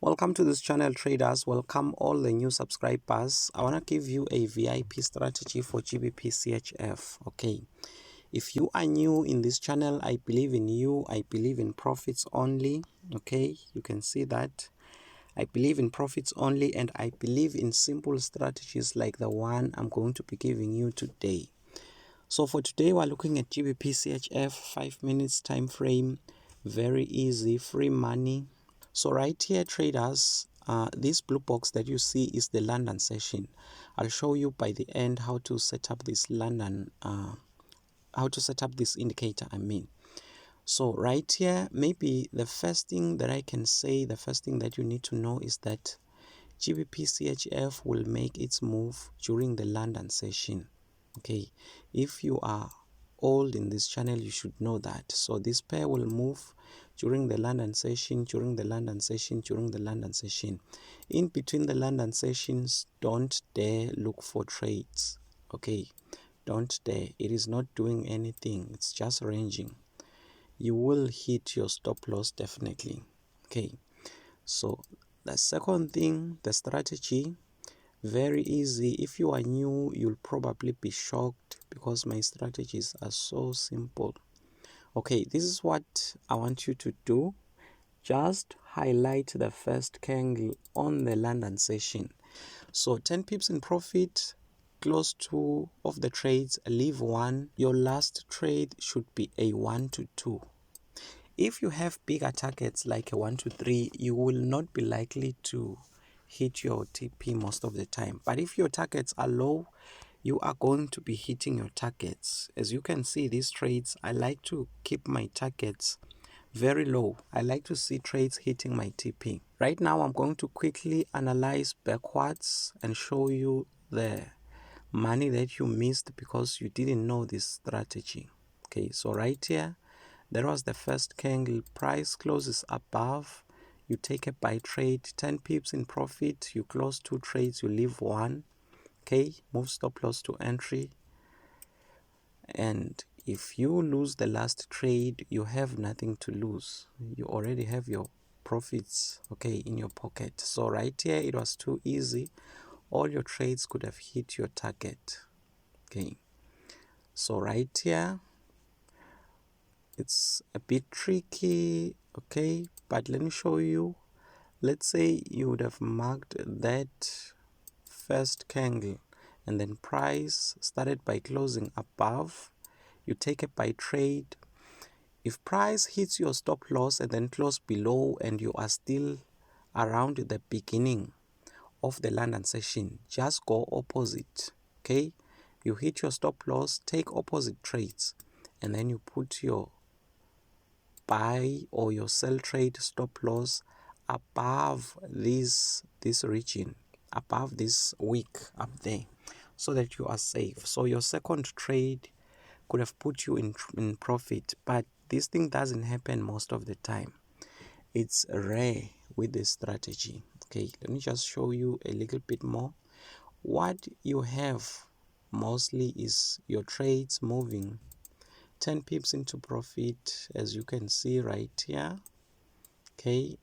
Welcome to this channel, traders. Welcome all the new subscribers. I want to give you a VIP strategy for GBP CHF. Okay, if you are new in this channel, I believe in you. I believe in profits only. Okay, you can see that I believe in profits only, and I believe in simple strategies like the one I'm going to be giving you today. So for today, we're looking at GBP CHF 5 minutes time frame. Very easy, free money. So right here, traders, this blue box that you see is the London session. I'll show you by the end how to set up this indicator, I mean. So right here, maybe the first thing that I can say, the first thing that you need to know is that GBP CHF will make its move during the London session. Okay, if you are old in this channel, you should know that. So this pair will move during the London session, during the London session, during the London session. In between the London sessions, don't dare look for trades. Okay, don't dare. It is not doing anything. It's just ranging. You will hit your stop loss definitely. Okay, so the second thing, the strategy, very easy. If you are new, you'll probably be shocked because my strategies are so simple. Okay, this is what I want you to do. Just highlight the first candle on the London session. So 10 pips in profit, close 2 of the trades, leave 1. Your last trade should be a 1 to 2. If you have bigger targets like a 1 to 3, you will not be likely to hit your TP most of the time. But if your targets are low, you are going to be hitting your targets. As you can see, these trades, I like to keep my targets very low. I like to see trades hitting my TP. Right now, I'm going to quickly analyze backwards and show you the money that you missed because you didn't know this strategy. Okay, so right here, there was the first candle. Price closes above. You take a buy trade, 10 pips in profit. You close 2 trades, you leave 1. Okay, move stop loss to entry. And if you lose the last trade, you have nothing to lose. You already have your profits, okay, in your pocket. So right here, it was too easy. All your trades could have hit your target. Okay, so right here, it's a bit tricky, okay, but let me show you. Let's say you would have marked that first candle and then price started by closing above. You take a buy trade. If price hits your stop loss and then close below and you are still around the beginning of the London session, just go opposite. Okay, you hit your stop loss, take opposite trades, and then you put your buy or your sell trade stop loss above this region, above this wick up there, so that you are safe. So your second trade could have put you in profit, but this thing doesn't happen most of the time. It's rare with this strategy. Okay, let me just show you a little bit more. What you have mostly is your trades moving 10 pips into profit, as you can see right here. Okay,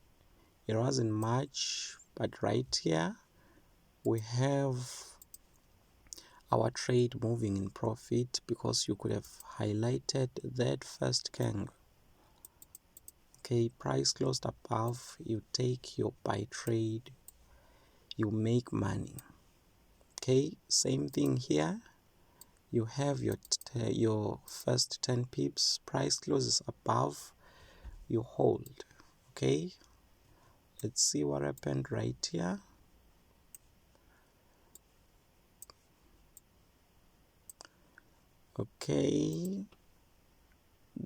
it wasn't much, but right here we have our trade moving in profit because you could have highlighted that first candle. Okay, price closed above, you take your buy trade, you make money. Okay, same thing here. You have your first 10 pips, price closes above, you hold. Okay, let's see what happened right here. Okay,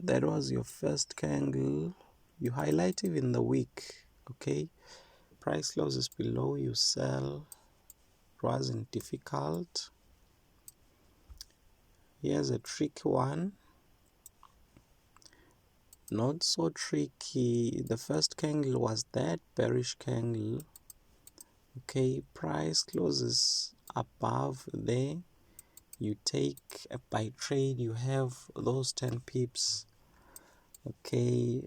that was your first candle. You highlight even the wick. Okay, price closes below, you sell. It wasn't difficult. Here's a tricky one. Not so tricky. The first candle was that bearish candle. Okay, price closes above there. You take a buy trade, you have those 10 pips. Okay,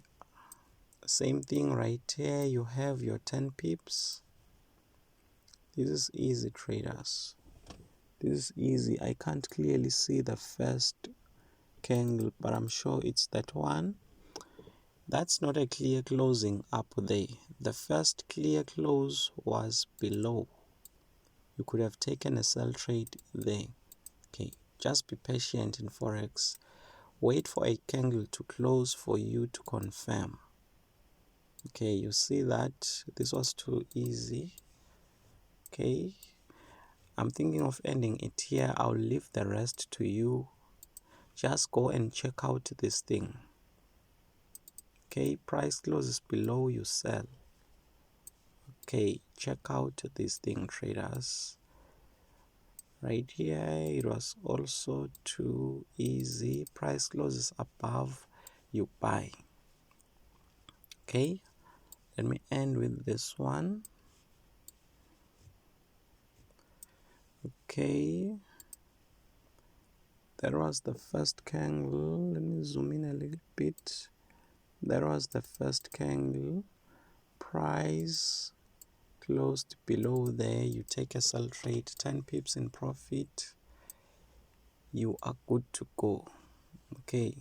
Same thing right here, you have your 10 pips. This is easy, traders. This is easy. I can't clearly see the first candle, but I'm sure it's that one. That's not a clear closing up there. The first clear close was below. You could have taken a sell trade there. Okay, just be patient in Forex. Wait for a candle to close for you to confirm. Okay, you see that this was too easy. Okay, I'm thinking of ending it here. I'll leave the rest to you. Just go and check out this thing. Okay, price closes below, you sell. Okay, check out this thing, traders. Right here, it was also too easy. Price closes above, you buy. Okay, let me end with this one. Okay, that was the first candle. Let me zoom in a little bit. That was the first candle. Price closed below there. You take a sell trade, 10 pips in profit. You are good to go. Okay,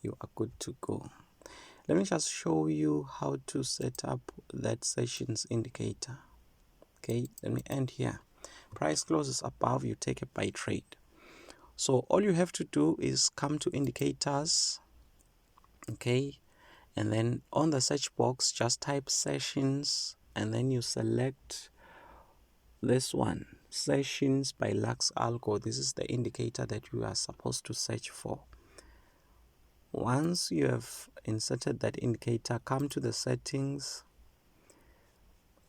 you are good to go. Let me just show you how to set up that sessions indicator. Okay, let me end here. Price closes above, you take a buy trade. So all you have to do is come to indicators. Okay, and then on the search box just type sessions, and then you select this one, sessions by Lux Algo. This is the indicator that you are supposed to search for. Once you have inserted that indicator, come to the settings.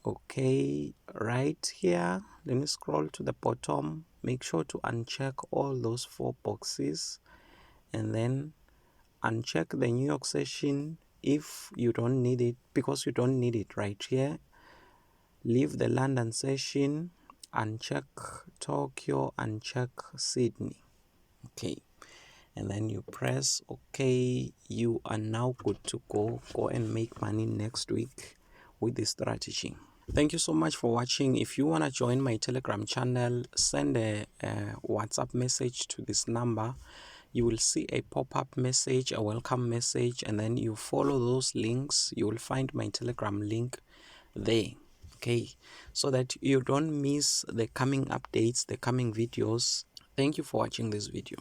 Okay, right here, let me scroll to the bottom. Make sure to uncheck all those 4 boxes, and then uncheck the New York session if you don't need it, because you don't need it right here. Leave the London session, uncheck Tokyo, uncheck Sydney. Okay, and then you press OK. You are now good to go. Go and make money next week with this strategy. Thank you so much for watching. If you want to join my Telegram channel, send a WhatsApp message to this number. You will see a pop-up message, a welcome message, and then you follow those links. You will find my Telegram link there. Okay, so that you don't miss the coming updates, the coming videos. Thank you for watching this video.